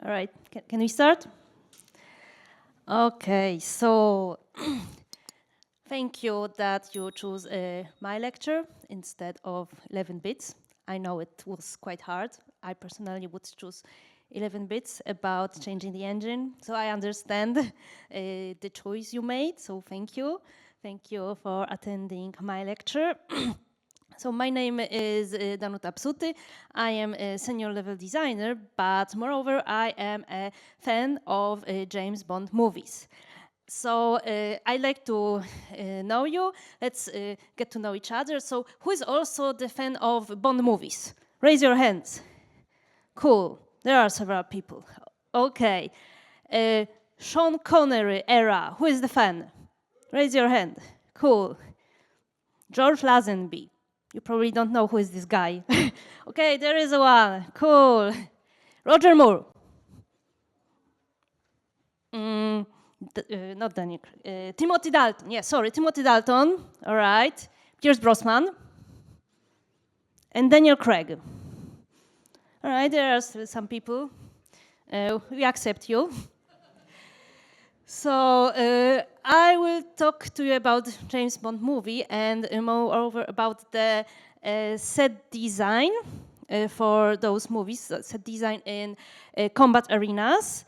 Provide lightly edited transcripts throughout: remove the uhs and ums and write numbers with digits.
All right, can we start? Okay, so thank you that you chose my lecture instead of 11 bits. I know it was quite hard. I personally would choose 11 bits about changing the engine, so I understand the choice you made, so thank you. Thank you for attending my lecture. So my name is Danuta Psuty. I am a senior level designer, but moreover, I am a fan of James Bond movies. So I like to know you. Let's get to know each other. So who is also the fan of Bond movies? Raise your hands. Cool. There are several people. Okay. Sean Connery era. Who is the fan? Raise your hand. Cool. George Lazenby. You probably don't know who is this guy. Okay, there is one. Cool. Roger Moore. Not Daniel. Timothy Dalton. Yeah, sorry, Timothy Dalton. All right. Pierce Brosnan. And Daniel Craig. All right, there are still some people. We accept you. So I will talk to you about James Bond movie and moreover about the set design for those movies, set design in combat arenas.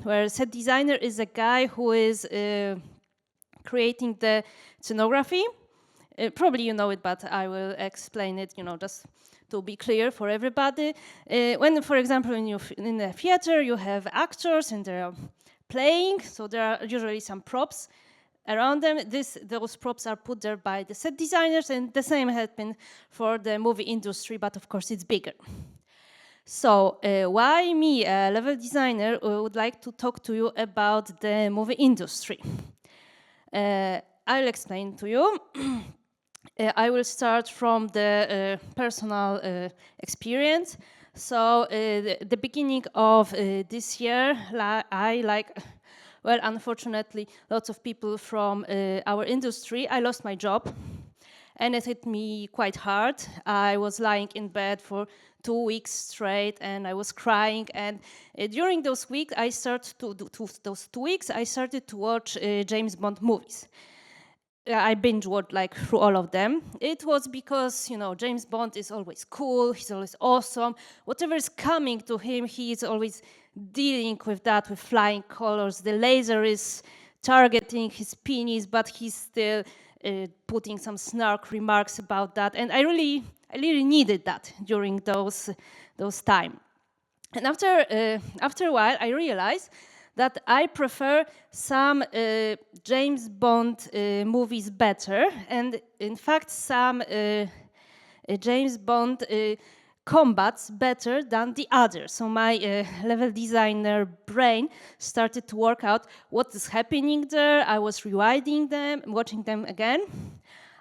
Where set designer is a guy who is creating the scenography. Probably you know it, but I will explain it, just to be clear for everybody. When, for example, in a theater, you have actors and they're playing, so there are usually some props around them. Those props are put there by the set designers, and the same happened for the movie industry, but of course it's bigger. So why me, a level designer, would like to talk to you about the movie industry? I'll explain to you. I will start from the personal experience. So the beginning of this year, unfortunately, lots of people from our industry, I lost my job. And it hit me quite hard. I was lying in bed for 2 weeks straight, and I was crying. And during those weeks, I started to watch James Bond movies. I binge watched through all of them. It was because, James Bond is always cool, he's always awesome. Whatever is coming to him, he is always dealing with that, with flying colors. The laser is targeting his penis, but he's still putting some snark remarks about that. And I really needed that during those time. And after a while, I realized that I prefer some James Bond movies better, and in fact some James Bond combats better than the others. So my level designer brain started to work out what is happening there. I was rewinding them, watching them again.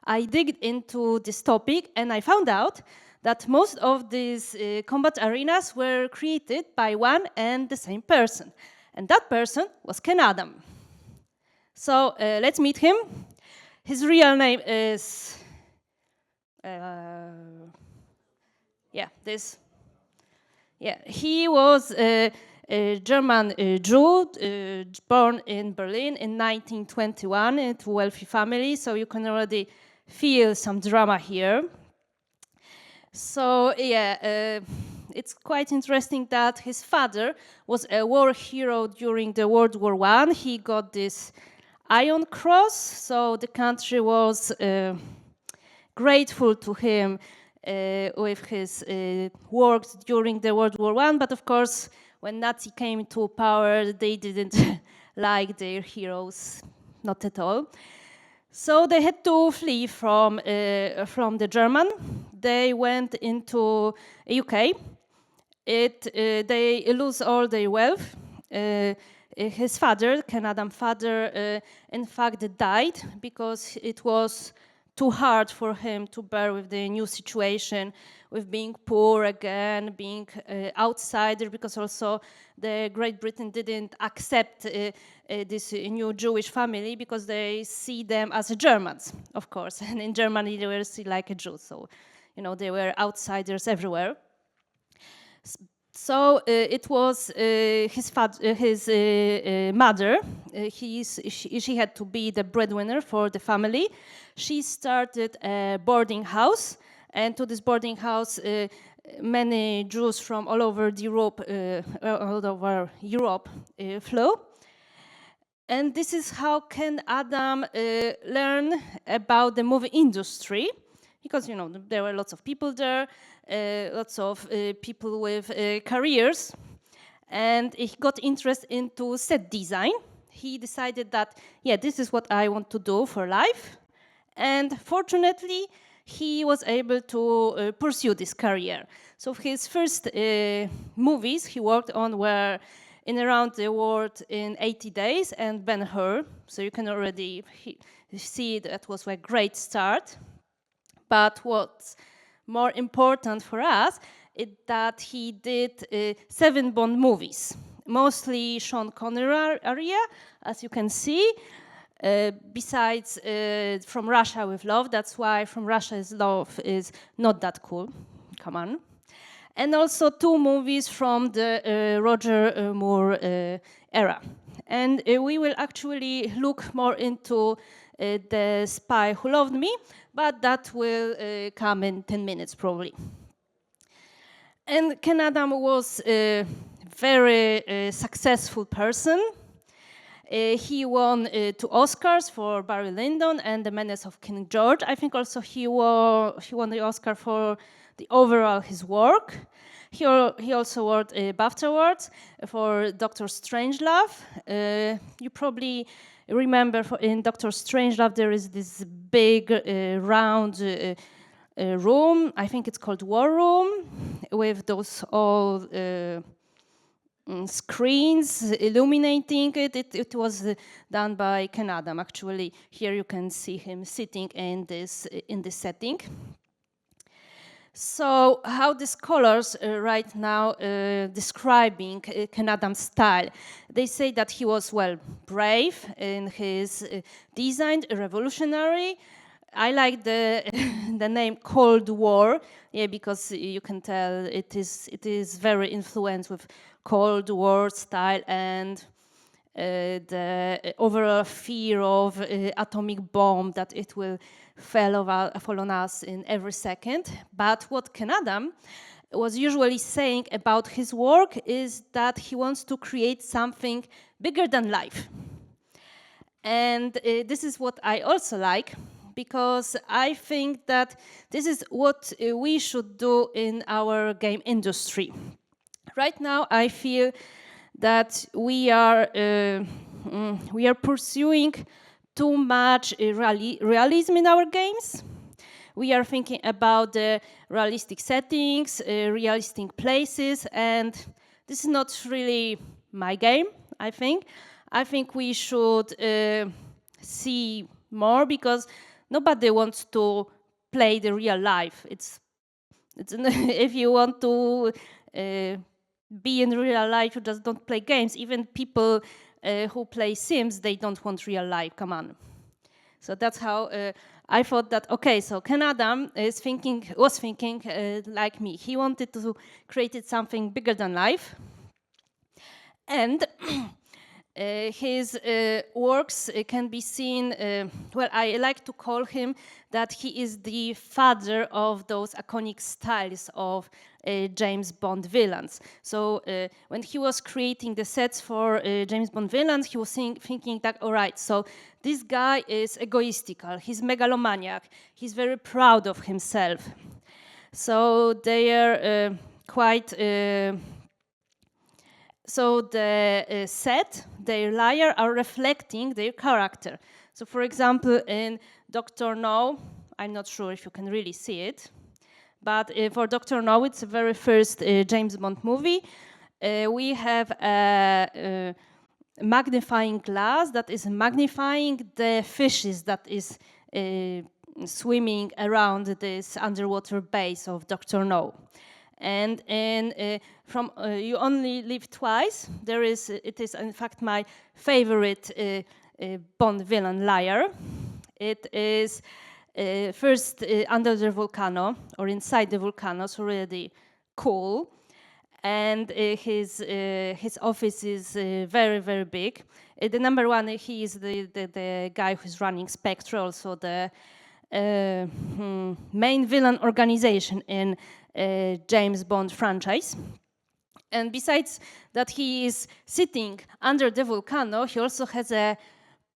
I digged into this topic and I found out that most of these combat arenas were created by one and the same person. And that person was Ken Adam. So let's meet him. His real name is, he was a German Jew, born in Berlin in 1921 into a wealthy family, so you can already feel some drama here. So it's quite interesting that his father was a war hero during the World War I. He got this Iron Cross, so the country was grateful to him with his work during the World War I. But of course, when Nazi came to power, they didn't like their heroes, not at all. So they had to flee from the German. They went into UK. They lose all their wealth. His father, Ken Adam's father, in fact died because it was too hard for him to bear with the new situation, with being poor again, being outsider, because also the Great Britain didn't accept this new Jewish family because they see them as Germans, of course. And in Germany, they were seen like a Jew, so they were outsiders everywhere. So it was his mother. She had to be the breadwinner for the family. She started a boarding house, and to this boarding house, many Jews from all over Europe flew. And this is how can Adam learn about the movie industry, because there were lots of people there, lots of people with careers, and he got interested into set design. He decided that, yeah, this is what I want to do for life, and fortunately, he was able to pursue this career. So his first movies he worked on were In Around the World in 80 Days and Ben-Hur. So you can already see that was a great start. But what's more important for us is that he did 7 Bond movies, mostly Sean Connery area, as you can see. Besides From Russia with Love, that's why From Russia with Love is not that cool. Come on. And also 2 movies from the Roger Moore era. And we will actually look more into The Spy Who Loved Me, but that will come in 10 minutes probably. And Ken Adam was a very successful person. He won 2 Oscars for Barry Lyndon and The Menace of King George. I think also he won the Oscar for the overall his work. He also won a BAFTA Award for Dr. Strangelove. You probably remember in Dr. Strangelove there is this big round room. I think it's called War Room, with those all screens illuminating it. It was done by Ken Adam. Actually, here you can see him sitting in this setting. So how these colors right now describing Ken Adam's style? They say that he was, well, brave in his design, revolutionary. I like the the name Cold War, yeah, because you can tell it is very influenced with Cold War style and the overall fear of atomic bomb that it will fall on us in every second. But what Ken Adam was usually saying about his work is that he wants to create something bigger than life. And this is what I also like, because I think that this is what we should do in our game industry. Right now, I feel that we are pursuing too much realism in our games. We are thinking about the realistic settings, realistic places, and this is not really my game, I think. I think we should see more, because nobody wants to play the real life. It's if you want to be in real life, you just don't play games. Even people who play Sims, they don't want real life. Come on. So that's how I thought that, okay, so Ken Adam was thinking like me. He wanted to create something bigger than life. And his works can be seen, well, I like to call him that he is the father of those iconic styles of James Bond villains. So when he was creating the sets for James Bond villains, he was thinking that, all right, so this guy is egoistical, he's megalomaniac, he's very proud of himself. So they are quite... So the set, their layer are reflecting their character. So for example, in Dr. No, I'm not sure if you can really see it, but for Dr. No, it's the very first James Bond movie. We have a magnifying glass that is magnifying the fishes that is swimming around this underwater base of Dr. No. And from You Only Live Twice, it is in fact my favorite Bond villain, Liar. It is first under the volcano, or inside the volcano, so really cool. and his office is very, very big. The number one, he is the guy who's running Spectre, also the main villain organization in James Bond franchise. And besides that he is sitting under the volcano, he also has a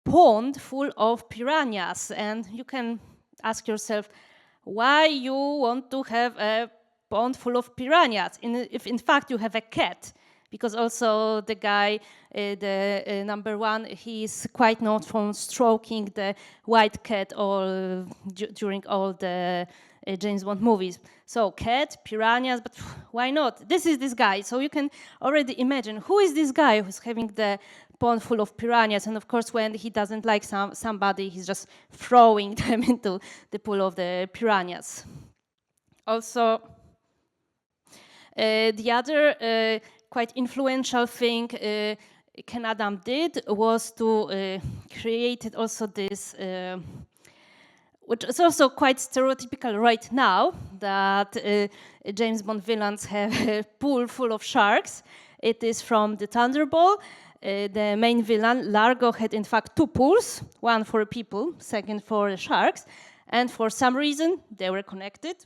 pond full of piranhas. And you can ask yourself why you want to have a pond full of piranhas if in fact you have a cat. Because also the guy, the number one, he's quite known for stroking the white cat during all the James Bond movies. So cat, piranhas, but why not? This is this guy. So you can already imagine who is this guy who's having the pond full of piranhas. And of course, when he doesn't like somebody, he's just throwing them into the pool of the piranhas. Also, the other quite influential thing Ken Adam did was to create also this, which is also quite stereotypical right now, that James Bond villains have a pool full of sharks. It is from the Thunderball. The main villain, Largo, had in fact two pools, one for people, second for the sharks, and for some reason they were connected,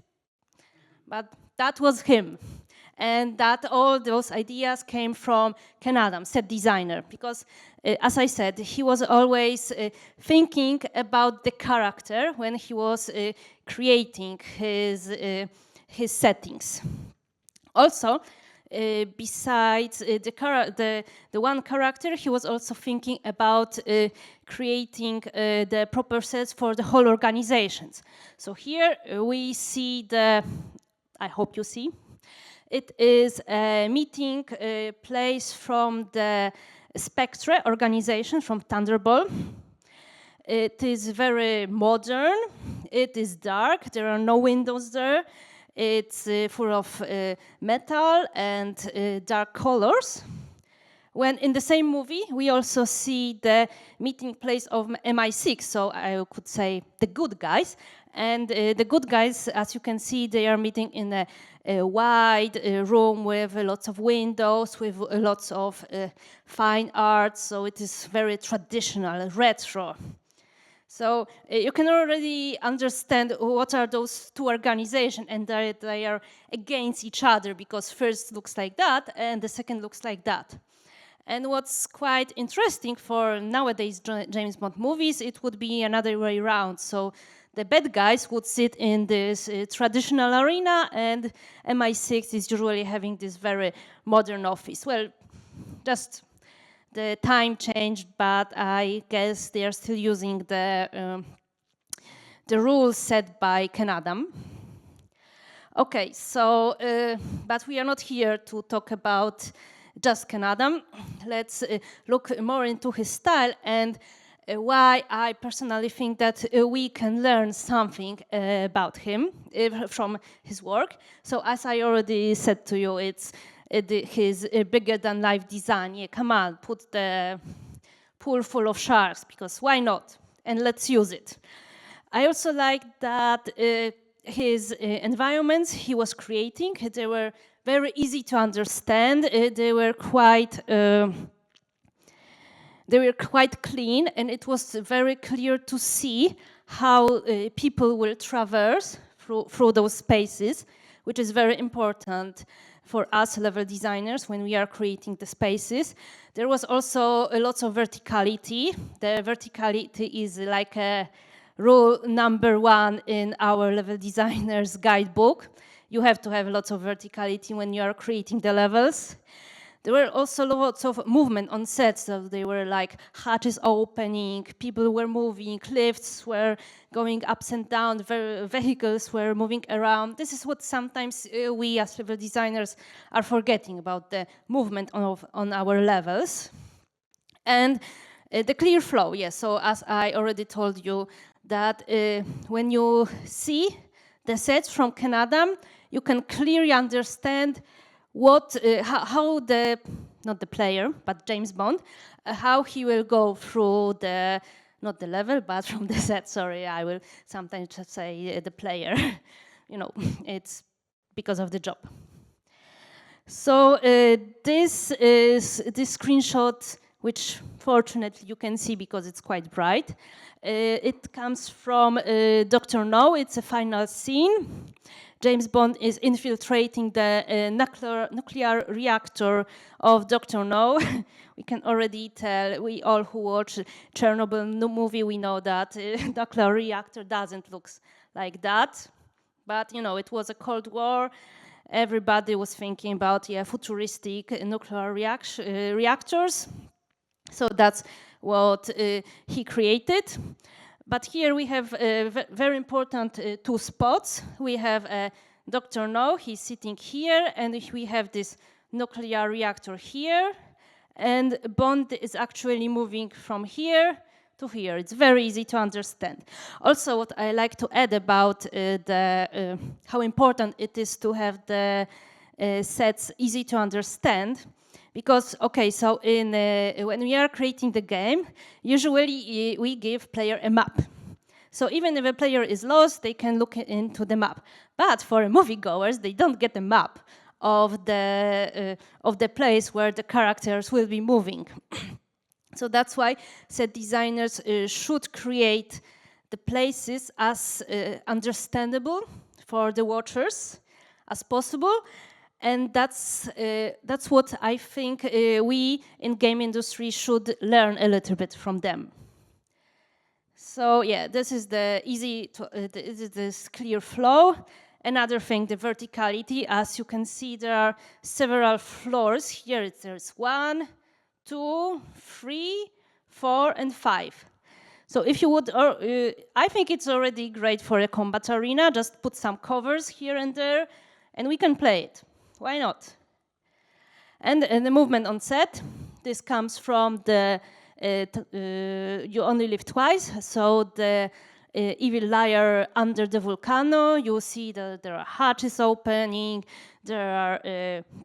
but that was him. And that all those ideas came from Ken Adams, set designer, because as I said, he was always thinking about the character when he was creating his settings. Also, besides the one character, he was also thinking about creating the proper sets for the whole organizations. So here we see I hope you see, it is a meeting place from the Spectre organization, from Thunderball. It is very modern, it is dark, there are no windows there, it's full of metal and dark colors. When in the same movie, we also see the meeting place of MI6, so I could say the good guys. And the good guys, as you can see, they are meeting in a wide room with lots of windows, with lots of fine art, so it is very traditional, retro. So you can already understand what are those two organizations, and they are against each other, because first looks like that and the second looks like that. And what's quite interesting for nowadays James Bond movies, it would be another way around. So the bad guys would sit in this traditional arena, and MI6 is usually having this very modern office. Well, just the time changed, but I guess they are still using the rules set by Ken Adam. Okay, so, but we are not here to talk about just Ken Adam. Let's look more into his style and why I personally think that we can learn something about him from his work. So as I already said to you, it's his bigger-than-life design. Yeah, come on, put the pool full of sharks, because why not? And let's use it. I also like that his environments he was creating, they were very easy to understand. They were quite clean, and it was very clear to see how people will traverse through those spaces, which is very important for us level designers when we are creating the spaces. There was also a lot of verticality. The verticality is like a rule number one in our level designers guidebook. You have to have lots of verticality when you are creating the levels. There were also lots of movement on sets, so they were like hatches opening, people were moving, lifts were going ups and down, vehicles were moving around. This is what sometimes we as level designers are forgetting about, the movement on our levels. And the clear flow, yes, so as I already told you, that when you see the sets from Ken Adam, you can clearly understand how not the player, but James Bond, how he will go through not the level, but from the set, sorry, I will sometimes just say the player. You know, it's because of the job. So this is this screenshot, which fortunately you can see because it's quite bright. It comes from Dr. No. It's a final scene. James Bond is infiltrating the nuclear reactor of Dr. No. We can already tell, we all who watch Chernobyl movie, we know that nuclear reactor doesn't look like that. But, you know, it was a Cold War. Everybody was thinking about futuristic nuclear reactors. So that's what he created. But here we have very important two spots. We have Dr. No, he's sitting here, and we have this nuclear reactor here, and Bond is actually moving from here to here. It's very easy to understand. Also, what I like to add about how important it is to have the sets easy to understand, because, okay, so when we are creating the game, usually we give player a map. So even if a player is lost, they can look into the map. But for moviegoers, they don't get a map of the place where the characters will be moving. So that's why set designers should create the places as understandable for the watchers as possible. And that's what I think we in game industry should learn a little bit from them. So yeah, this is the this clear flow. Another thing, the verticality. As you can see, there are several floors. Here there's 1, 2, 3, 4, and 5. So if you would, I think it's already great for a combat arena. Just put some covers here and there, and we can play it. Why not? And the movement on set, this comes from the You Only Live Twice. So the evil liar under the volcano, you see that there are hatches opening, there are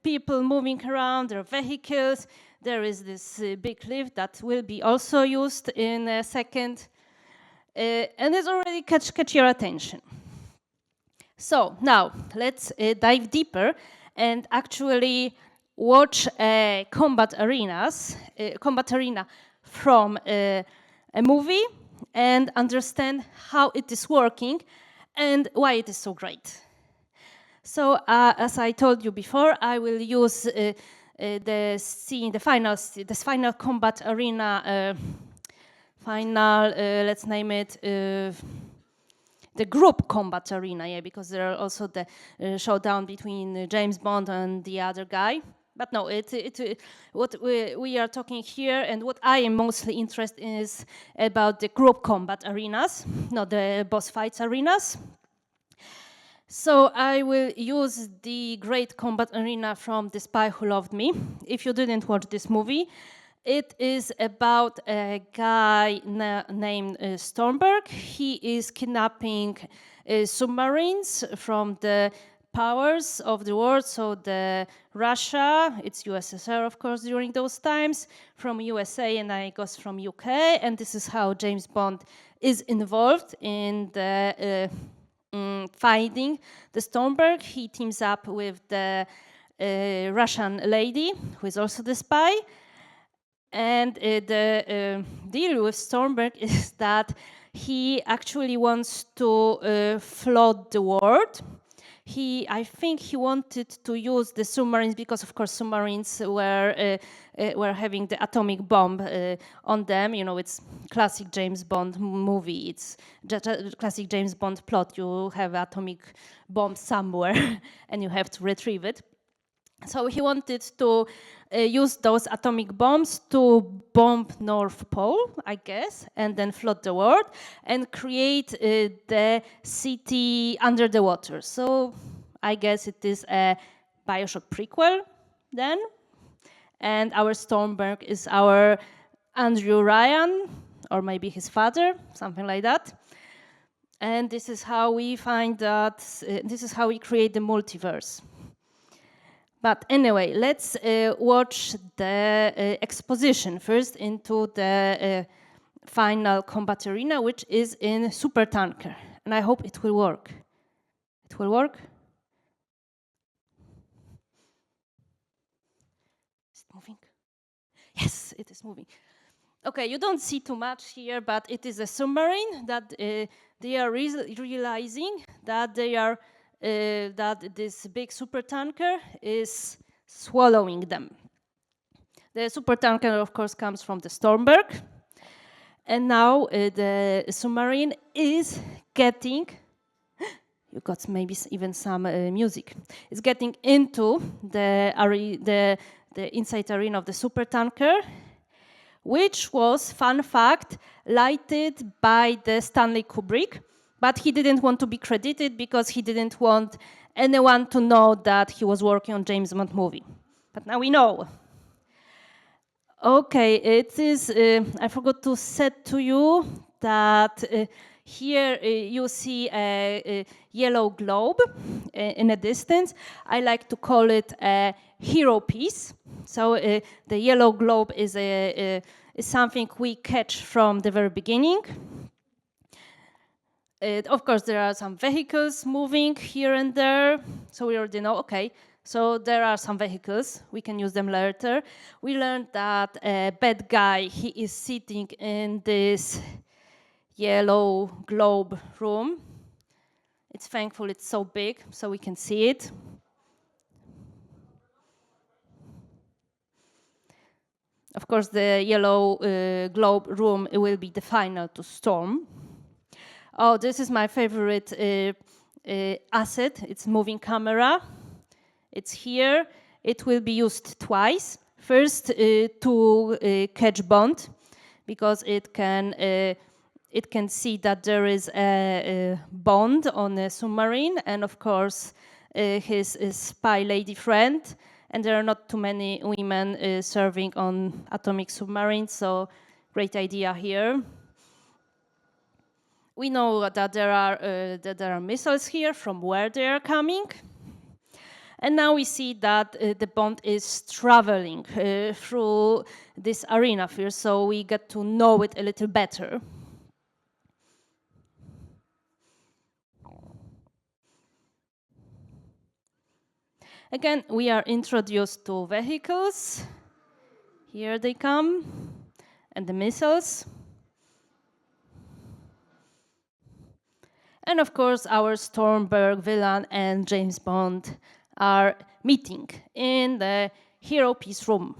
people moving around, there are vehicles, there is this big lift that will be also used in a second, and it's already catch your attention. So now let's dive deeper and actually watch combat arena from a movie and understand how it is working and why it is so great. So as I told you before, I will use this final combat arena, let's name it the group combat arena, yeah, because there are also the showdown between James Bond and the other guy. But no, what we are talking here and what I am mostly interested in is about the group combat arenas, not the boss fights arenas. So I will use the great combat arena from The Spy Who Loved Me. If you didn't watch this movie, it is about a guy named Stormberg. He is kidnapping submarines from the powers of the world, so the Russia, it's USSR of course during those times, from USA and I guess from UK, and this is how James Bond is involved in the finding the Stormberg. He teams up with the Russian lady, who is also the spy. And the deal with Stormberg is that he actually wants to flood the world. I think he wanted to use the submarines because, of course, submarines were having the atomic bomb on them. You know, it's classic James Bond movie. It's just a classic James Bond plot. You have atomic bomb somewhere, and you have to retrieve it. So he wanted to use those atomic bombs to bomb North Pole, I guess, and then flood the world and create the city under the water. So I guess it is a Bioshock prequel then. And our Stormberg is our Andrew Ryan, or maybe his father, something like that. And this is how we find that, this is how we create the multiverse. But anyway, let's watch the exposition first into the final combat arena, which is in Supertanker. And I hope it will work. It will work? moving? Yes, it is moving. Okay, you don't see too much here, but it is a submarine that they are realizing that they are that this big supertanker is swallowing them. The supertanker, of course, comes from the Stormberg, and now the submarine is getting. You got maybe even some music. It's getting into the inside arena of the supertanker, which was, fun fact, lighted by the Stanley Kubrick, but he didn't want to be credited because he didn't want anyone to know that he was working on James Bond movie. But now we know. Okay, it is, I forgot to set to you that here you see a yellow globe in a distance. I like to call it a hero piece. So the yellow globe is something we catch from the very beginning. Of course, there are some vehicles moving here and there, so we already know, okay, so there are some vehicles, we can use them later. We learned that a bad guy, he is sitting in this yellow globe room. It's thankful it's so big, so we can see it. Of course, the yellow globe room will be the final to storm. Oh, this is my favorite asset. It's moving camera. It's here. It will be used twice. First, to catch Bond, because it can see that there is a Bond on a submarine, and of course, his spy lady friend. And there are not too many women serving on atomic submarines, so great idea here. We know that there are missiles here from where they are coming. And now we see that the Bond is traveling through this arena here, so we get to know it a little better. Again, we are introduced to vehicles. Here they come, and the missiles. And of course, our Stormberg villain and James Bond are meeting in the hero piece room.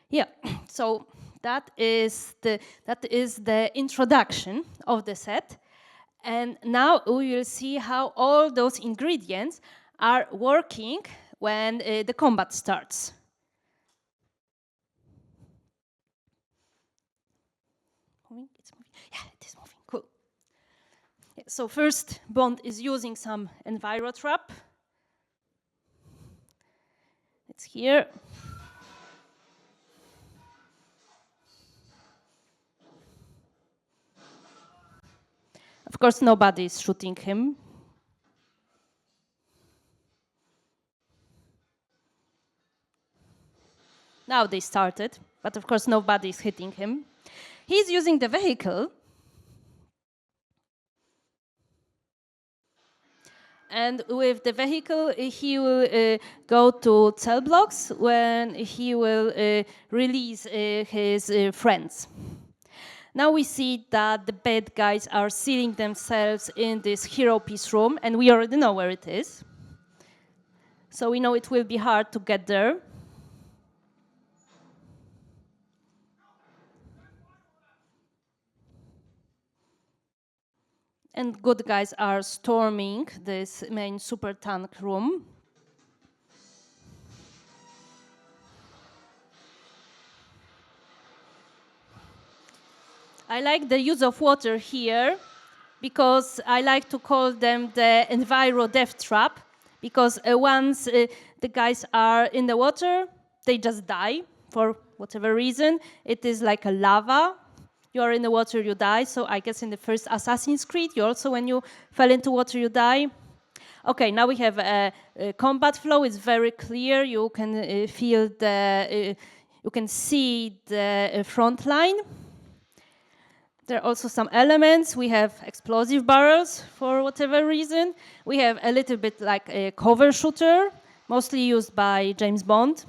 Yeah, so that is the introduction of the set. And now we will see how all those ingredients are working when the combat starts. It's moving. Yeah, it is moving. Cool. Yeah, so first, Bond is using some enviro trap. It's here. Of course, nobody is shooting him. Now they started, but of course nobody is hitting him. He's using the vehicle. And with the vehicle, he will go to cell blocks when he will release his friends. Now we see that the bad guys are sealing themselves in this hero piece room, and we already know where it is. So we know it will be hard to get there. And good guys are storming this main super tank room. I like the use of water here because I like to call them the enviro death trap, because once the guys are in the water, they just die for whatever reason. It is like a lava. You are in the water, you die. So I guess in the first Assassin's Creed, you also, when you fell into water, you die. Okay, now we have a combat flow. It's very clear. You can feel you can see the front line. There are also some elements. We have explosive barrels for whatever reason. We have a little bit like a cover shooter, mostly used by James Bond.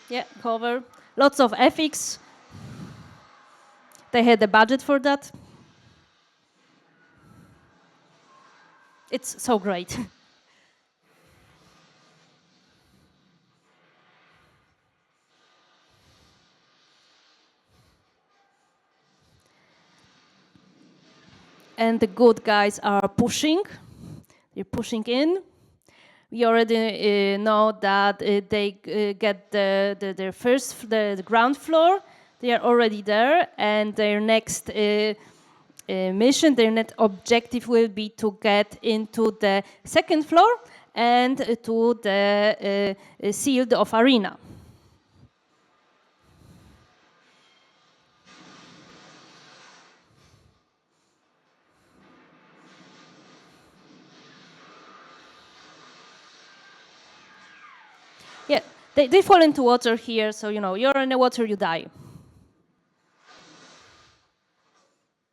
Yeah, cover. Lots of FX. They had the budget for that. It's so great. And the good guys are pushing. They're pushing in. We already know that they get their first, the ground floor. They are already there, and their next mission, their next objective will be to get into the second floor and to the sealed off arena. Yeah, they fall into water here, so you know, you're in the water, you die.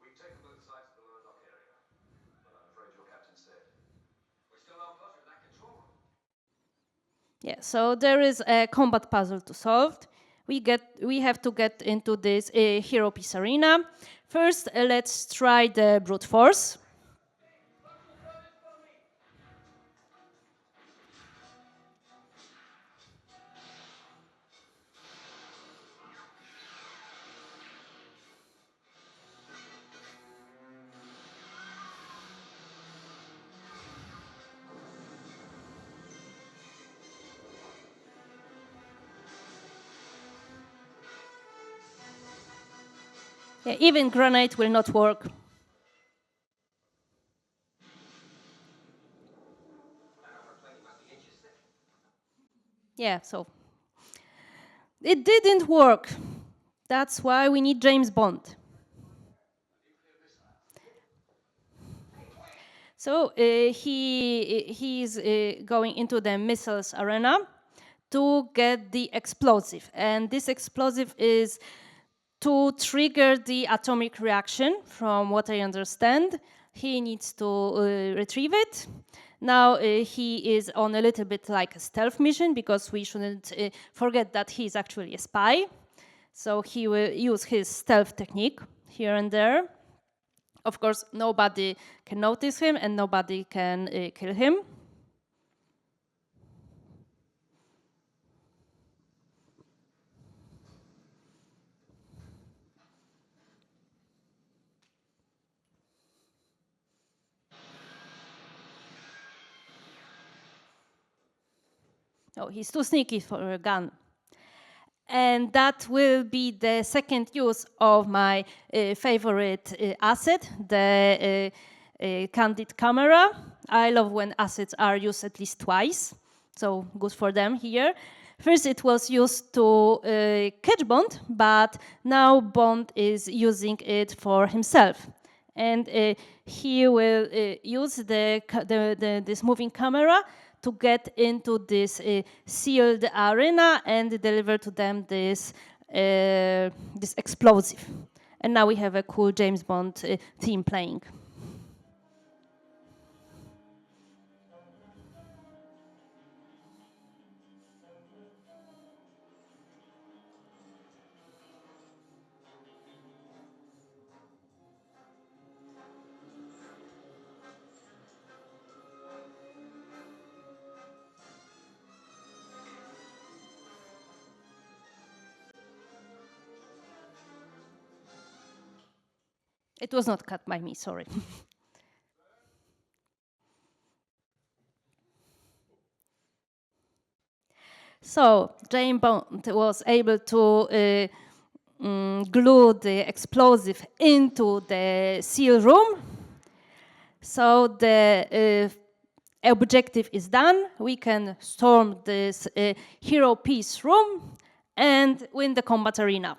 We've taken both sides of the lower dock area, but I'm afraid your captain's dead. We're still no closer to that control room. Yeah, so there is a combat puzzle to solve. We have to get into this hero piece arena. First, let's try the brute force. Yeah, even grenade will not work. Yeah, so it didn't work. That's why we need James Bond. So he's going into the missiles arena to get the explosive. And this explosive is to trigger the atomic reaction, from what I understand. He needs to retrieve it. Now he is on a little bit like a stealth mission, because we shouldn't forget that he's actually a spy. So he will use his stealth technique here and there. Of course, nobody can notice him and nobody can kill him. Oh, he's too sneaky for a gun. And that will be the second use of my favorite asset, the candid camera. I love when assets are used at least twice, so good for them here. First, it was used to catch Bond, but now Bond is using it for himself. And he will use this moving camera to get into this sealed arena and deliver to them this explosive. And now we have a cool James Bond theme playing. It was not cut by me, sorry. So James Bond was able to glue the explosive into the seal room. So the objective is done. We can storm this hero piece room and win the combat arena.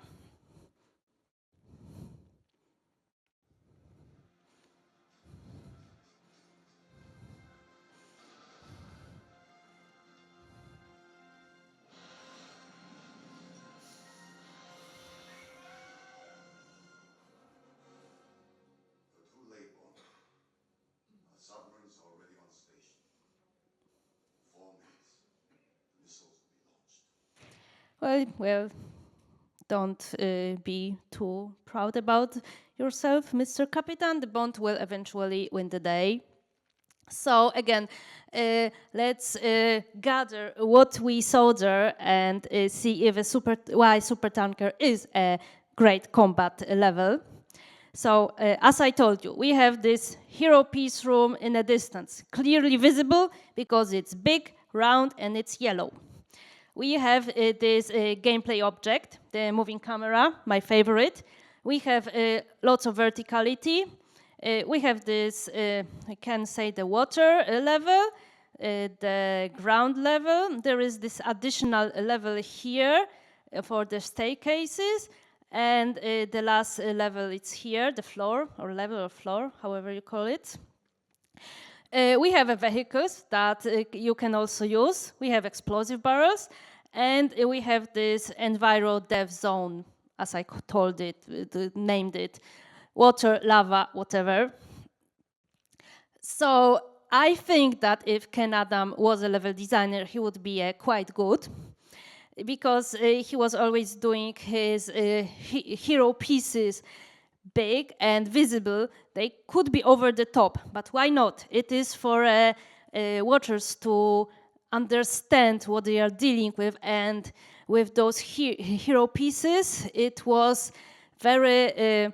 Well, don't be too proud about yourself, Mr. Capitan. The Bond will eventually win the day. So again, let's gather what we saw there and see if why supertanker is a great combat level. So as I told you, we have this hero piece room in a distance, clearly visible because it's big, round, and it's yellow. We have this gameplay object, the moving camera, my favorite. We have lots of verticality. We have this, I can say, the water level, the ground level. There is this additional level here for the staircases. And the last level, it's here, the floor, or level or floor, however you call it. We have vehicles that you can also use. We have explosive barrels. And we have this enviro dev zone, as I told it, named it, water, lava, whatever. So I think that if Ken Adam was a level designer, he would be quite good, because he was always doing his hero pieces big and visible. They could be over the top, but why not? It is for watchers to understand what they are dealing with, and with those hero pieces, it was very,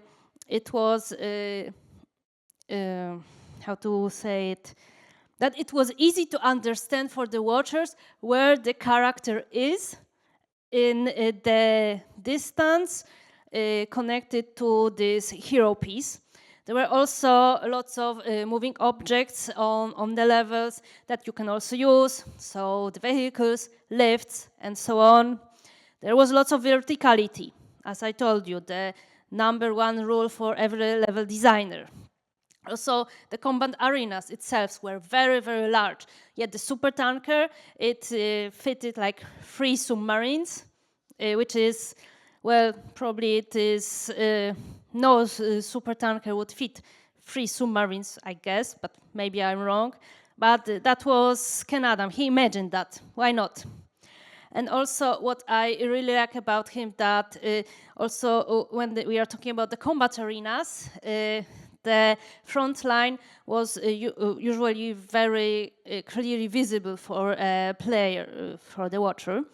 how to say it, that it was easy to understand for the watchers where the character is in the distance connected to this hero piece. There were also lots of moving objects on the levels that you can also use, so the vehicles, lifts, and so on. There was lots of verticality, as I told you, the number one rule for every level designer. Also, the combat arenas itself were very, very large. Yet the supertanker, it fitted like 3 submarines, which is, well, probably it is, no supertanker would fit 3 submarines, I guess, but maybe I'm wrong. But that was Ken Adam. He imagined that. Why not? And also, what I really like about him, that also when we are talking about the combat arenas, the front line was usually very clearly visible for a player, for the watcher.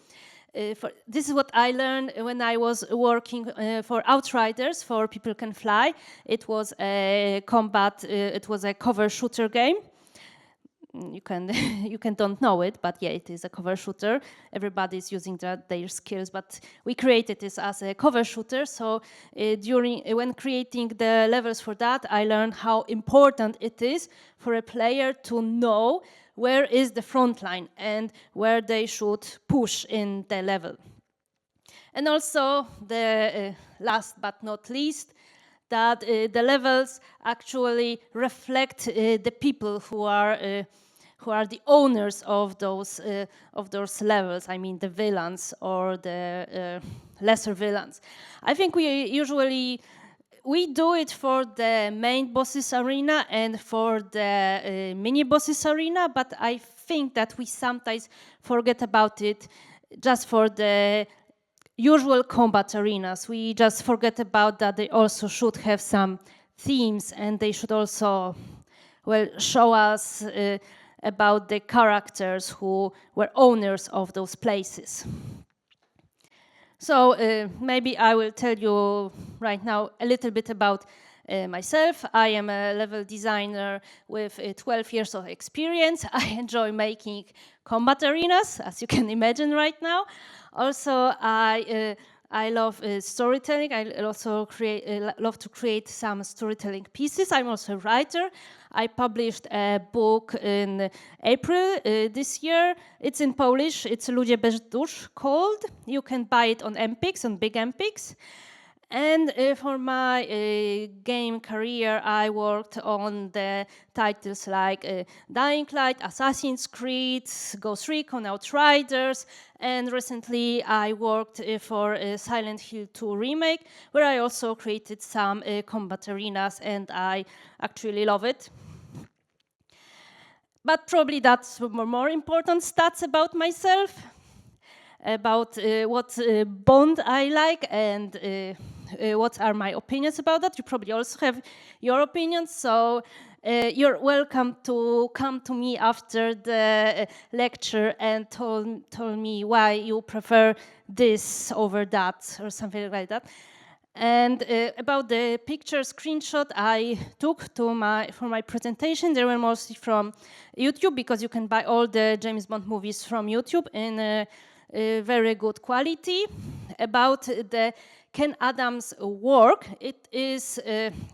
This is what I learned when I was working for Outriders, for People Can Fly. It was a combat, it was a cover shooter game. You can you can don't know it, but yeah, it is a cover shooter. Everybody's using their skills, but we created this as a cover shooter. So when creating the levels for that, I learned how important it is for a player to know where is the front line and where they should push in the level. And also, the last but not least, that the levels actually reflect the people who are the owners of those levels. I mean, the villains or the lesser villains. I think we do it for the main bosses arena and for the mini bosses arena, but I think that we sometimes forget about it just for the usual combat arenas. We just forget about that they also should have some themes, and they should also, well, show us about the characters who were owners of those places. So maybe I will tell you right now a little bit about myself. I am a level designer with 12 years of experience. I enjoy making combat arenas, as you can imagine right now. Also, I love storytelling. I also love to create some storytelling pieces. I'm also a writer. I published a book in April this year. It's in Polish. It's Ludzie bez dusz called. You can buy it on Empix, on big Empix. And for my game career, I worked on the titles like Dying Light, Assassin's Creed, Ghost Recon, Outriders, and recently I worked for Silent Hill 2 remake, where I also created some combat arenas, and I actually love it. But probably that's more important stats about myself. about what Bond I like and what are my opinions about that. You probably also have your opinions, so you're welcome to come to me after the lecture and tell me why you prefer this over that or something like that. And about the picture screenshot I took for my presentation, they were mostly from YouTube, because you can buy all the James Bond movies from YouTube in a very good quality. About the Ken Adams work, it is,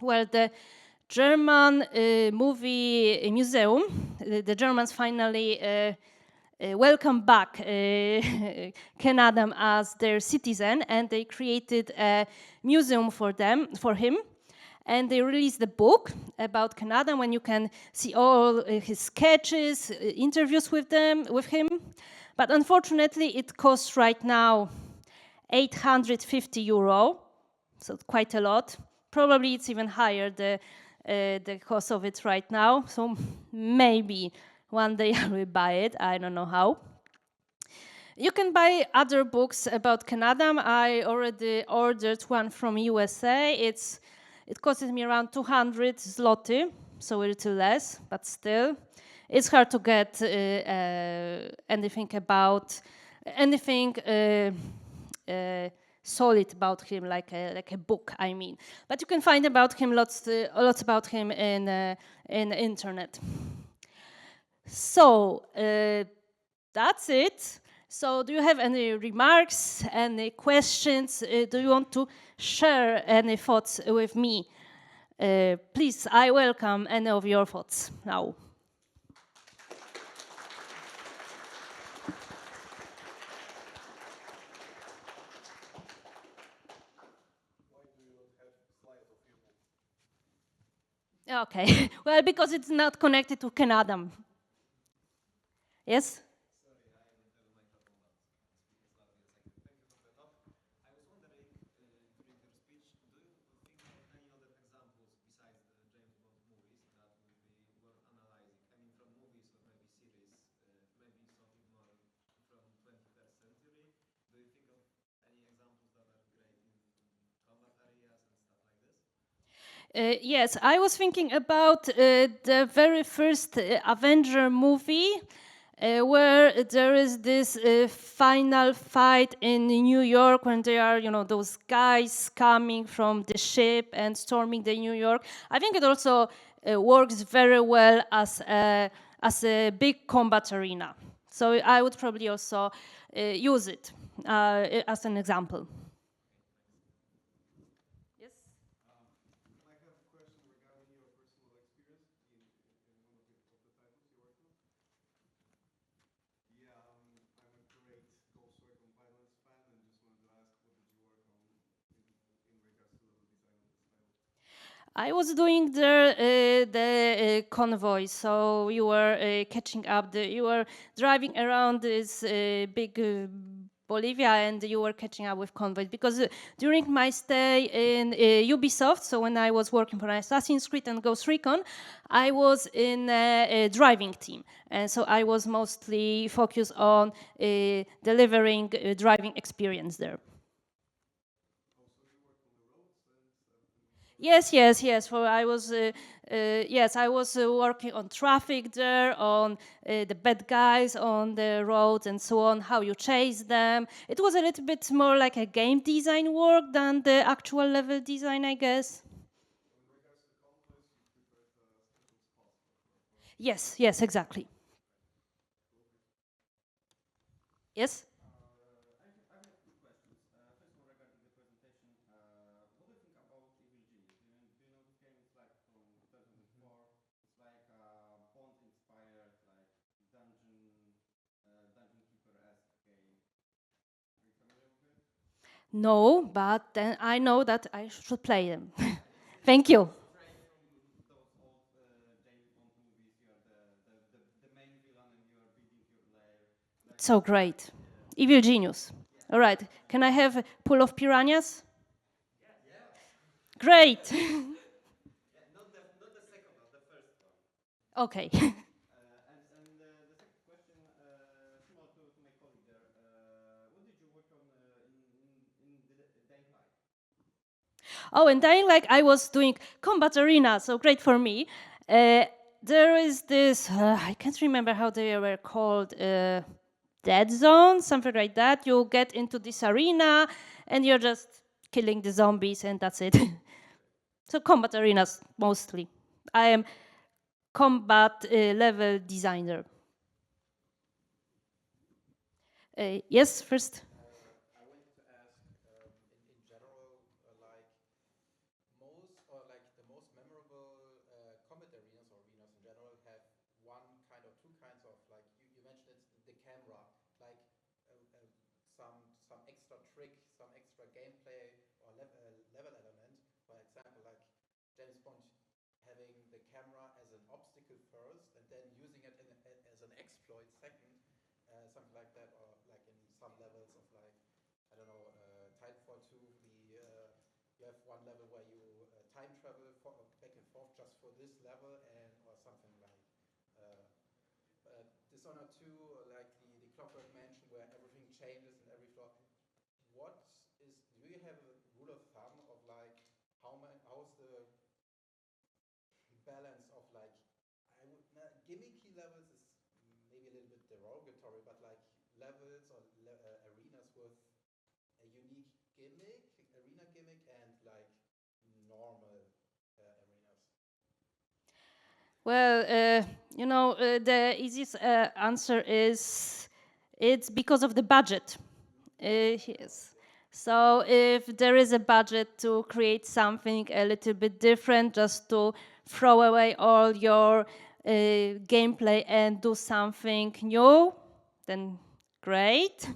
well, the German movie museum. The Germans finally welcome back Ken Adam as their citizen, and they created a museum for him. And they released a book about Ken Adam, when you can see all his sketches, interviews with him. But unfortunately, it costs right now 850 euro, so quite a lot. Probably it's even higher, the cost of it right now. So maybe one day I will buy it. I don't know how. You can buy other books about Ken Adam. I already ordered one from USA. It costed me around 200 zloty, so a little less, but still. It's hard to get anything about anything solid about him, like a book, I mean. But you can find about him lots about him in the internet. So that's it. So do you have any remarks, any questions? Do you want to share any thoughts with me? Please, I welcome any of your thoughts now. Okay, well, because it's not connected to Ken Adam. Yes? Yes, I was thinking about the very first Avenger movie, where there is this final fight in New York, when there are, those guys coming from the ship and storming the New York. I think it also works very well as a big combat arena. So I would probably also use it as an example. I was doing the convoy, so you were catching up. You were driving around this big Bolivia, and you were catching up with convoys. Because during my stay in Ubisoft, so when I was working for Assassin's Creed and Ghost Recon, I was in a driving team, and so I was mostly focused on delivering driving experience there. Yes. Well, I was working on traffic there, on the bad guys on the roads and so on, how you chase them. It was a little bit more like a game design work than the actual level design, I guess. Yes, exactly. Yes? No, but then I know that I should play them. Thank you. So great. Evil genius. All right. Can I have a pool of piranhas? Great. Okay. Oh, and Dying Light, I was doing combat arena, so great for me. There is this, I can't remember how they were called, dead zone, something like that. You get into this arena and you're just killing the zombies and that's it. So combat arenas, mostly. I am combat level designer. Yes, first. I wanted to ask, in general, like most or like the most memorable combat arenas or arenas in general have one kind or two kinds of like you mentioned it's the camera, like some extra trick, some extra gameplay or level element. For example, like James Bond having the camera as an obstacle first and then using it as an exploit second, something like that, or like in some levels of like I don't know, Titanfall 2, you have one level where you time travel back and forth just for this level, and or something like uh, Dishonored 2, like the Clockwork Mansion, where everything changes in every floor. What is? Do you have a rule of thumb of like how's the balance of like gimmicky levels is maybe a little bit derogatory, but like levels or arenas with a unique gimmick, arena gimmick, and like normal arenas. Well, the easiest answer is it's because of the budget. Yes. So if there is a budget to create something a little bit different, just to throw away all your gameplay and do something new, then great.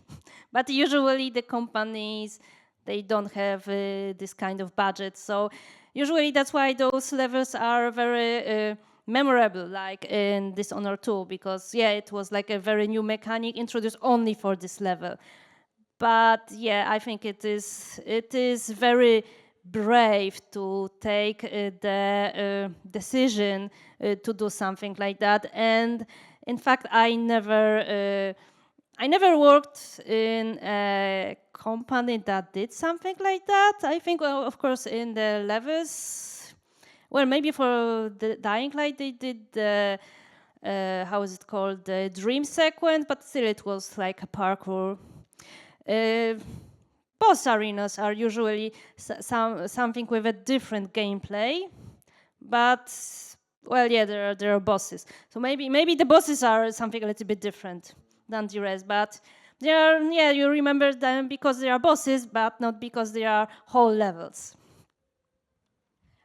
But usually the companies, they don't have this kind of budget. So usually that's why those levels are very memorable, like in Dishonored 2, because yeah, it was like a very new mechanic introduced only for this level. But yeah, I think it is very brave to take the decision to do something like that. And in fact, I never worked in a company that did something like that. I think, well, of course, in the levels, well, maybe for the Dying Light, they did the, how is it called, the dream sequence, but still it was like a parkour. Boss arenas are usually something with a different gameplay, but well, yeah, there are bosses. So maybe the bosses are something a little bit different than the rest, but they are, yeah, you remember them because they are bosses, but not because they are whole levels.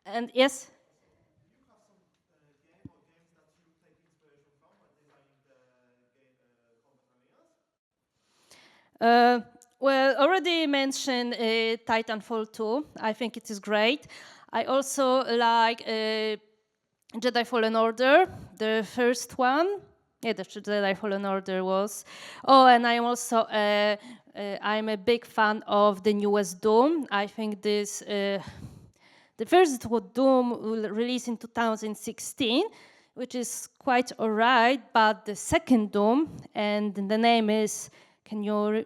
And yes. Do you have some game or games that you take inspiration from when designing the game combat arenas? Well, already mentioned Titanfall 2. I think it is great. I also like Jedi Fallen Order, the first one. Yeah, the Jedi Fallen Order was. Oh, and I'm also I'm a big fan of the newest Doom. I think this the first Doom will release in 2016, which is quite alright. But the second Doom, and the name is, can you?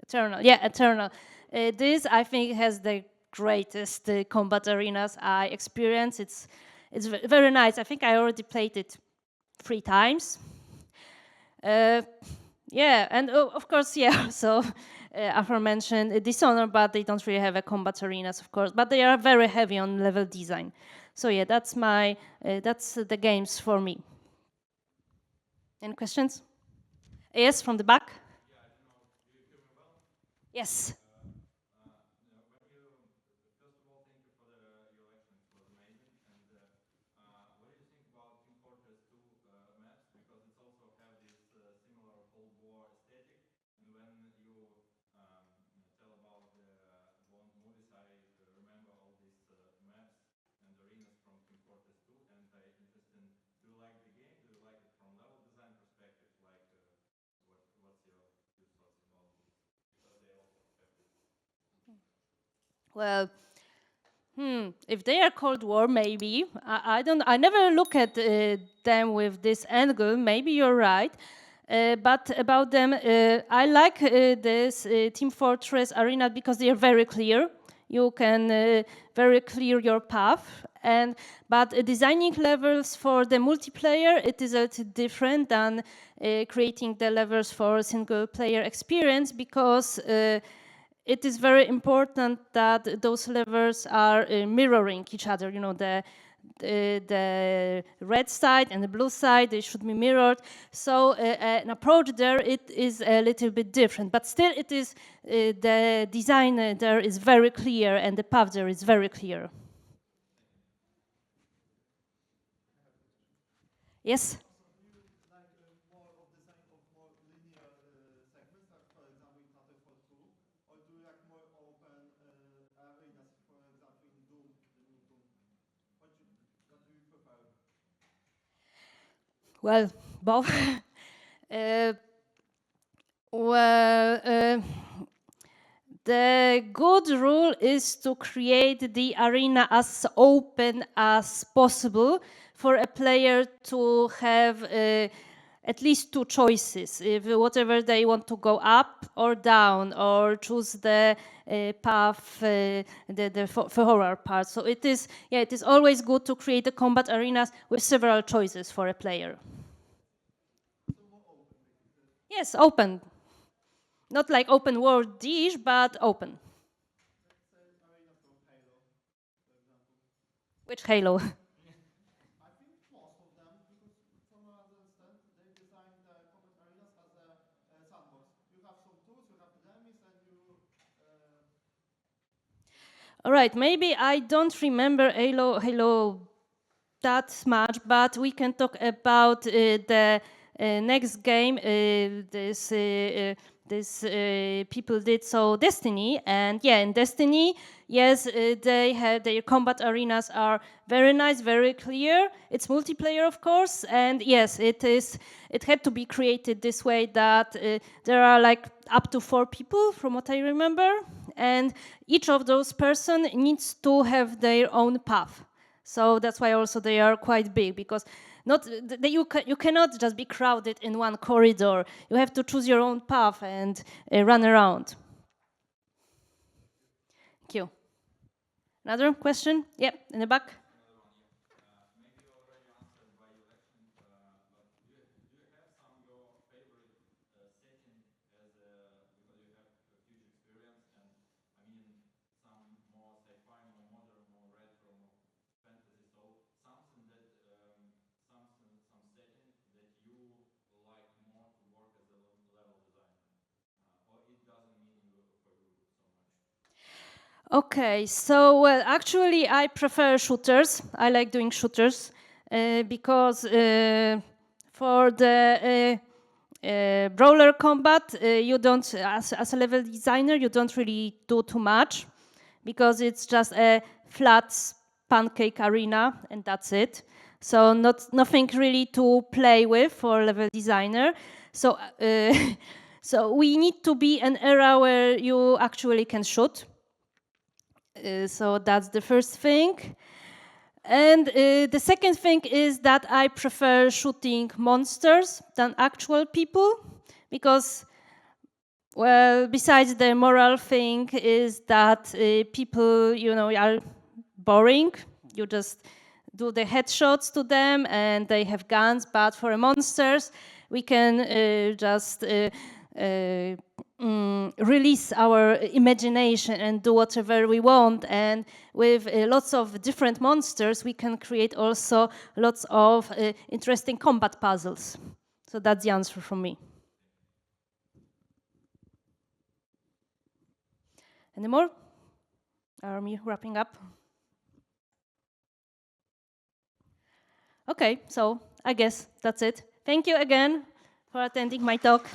Eternal, yeah, Eternal. This I think has the greatest combat arenas I experienced. It's very nice. I think I already played it 3 times. Yeah, and of course, yeah. So aforementioned Dishonored, but they don't really have a combat arenas, of course. But they are very heavy on level design. So yeah, that's the games for me. Any questions? Yes, from the back. Yeah, I don't know. Do you hear me well? Yes. First of all, thank you for your lecture. It was amazing. And what do you think about Team Fortress 2 maps? Because it's also have this similar Cold War aesthetic. And when you tell about the Bond movies, I remember all these maps and arenas from Team Fortress 2. And I interested. Do you like the game? Do you like it from level design perspective? Like, what's your thoughts about this? Because they also have this. Well, if they are Cold War, maybe. I don't. I never look at them with this angle. Maybe you're right. But about them, I like this Team Fortress Arena because they are very clear. you can very clear your path. But designing levels for the multiplayer, it is a little different than creating the levels for single player experience, because it is very important that those levels are mirroring each other. You know, the red side and the blue side, they should be mirrored. So an approach there, it is a little bit different, but still it is, the design there is very clear and the path there is very clear. Yes? So do you like more of design of more linear segments, like for example in Titanfall 2, or do you like more open arenas, for example in Doom, the new Doom? What do you prefer? Well, both. uh, well, the good rule is to create the arena as open as possible for a player to have at least two choices, if whatever they want to go up or down, or choose the path, for horror part. So it is always good to create the combat arenas with several choices for a player. So more open, basically. Yes, open. Not like open world dish, but open. Let's say arenas from Halo, for example. Which Halo? I think most of them, because from what I understand, they design the combat arenas as a sandbox. You have some tools, you have enemies, and you. All right, maybe I don't remember Halo that much, but we can talk about the next game. This people did so Destiny, and yeah, in Destiny, yes, they have their combat arenas are very nice, very clear. It's multiplayer, of course, and yes, it is. It had to be created this way that there are like up to 4 people, from what I remember, and each of those person needs to have their own path. So that's why also they are quite big, because you cannot just be crowded in one corridor. You have to choose your own path and run around. Thank you. Another question? Yep, in the back. Another one, yeah. Maybe you already answered by your action, but do you have some your favorite setting as because you have a huge experience, and I mean some more sci-fi, more modern, more retro, more fantasy. So something that some setting that you like more to work as a level designer, or it doesn't mean for you so much. Okay, so well, actually, I prefer shooters. I like doing shooters because for the brawler combat, you don't, as a level designer, you don't really do too much, because it's just a flat pancake arena and that's it. So nothing really to play with for level designer. So so we need to be an era where you actually can shoot. So that's the first thing. And the second thing is that I prefer shooting monsters than actual people, because, well, besides the moral thing is that people, you know, are boring. You just do the headshots to them and they have guns, but for monsters, we can just release our imagination and do whatever we want. And with lots of different monsters, we can create also lots of interesting combat puzzles. So that's the answer from me. Any more? Are we wrapping up? Okay, so I guess that's it. Thank you again for attending my talk.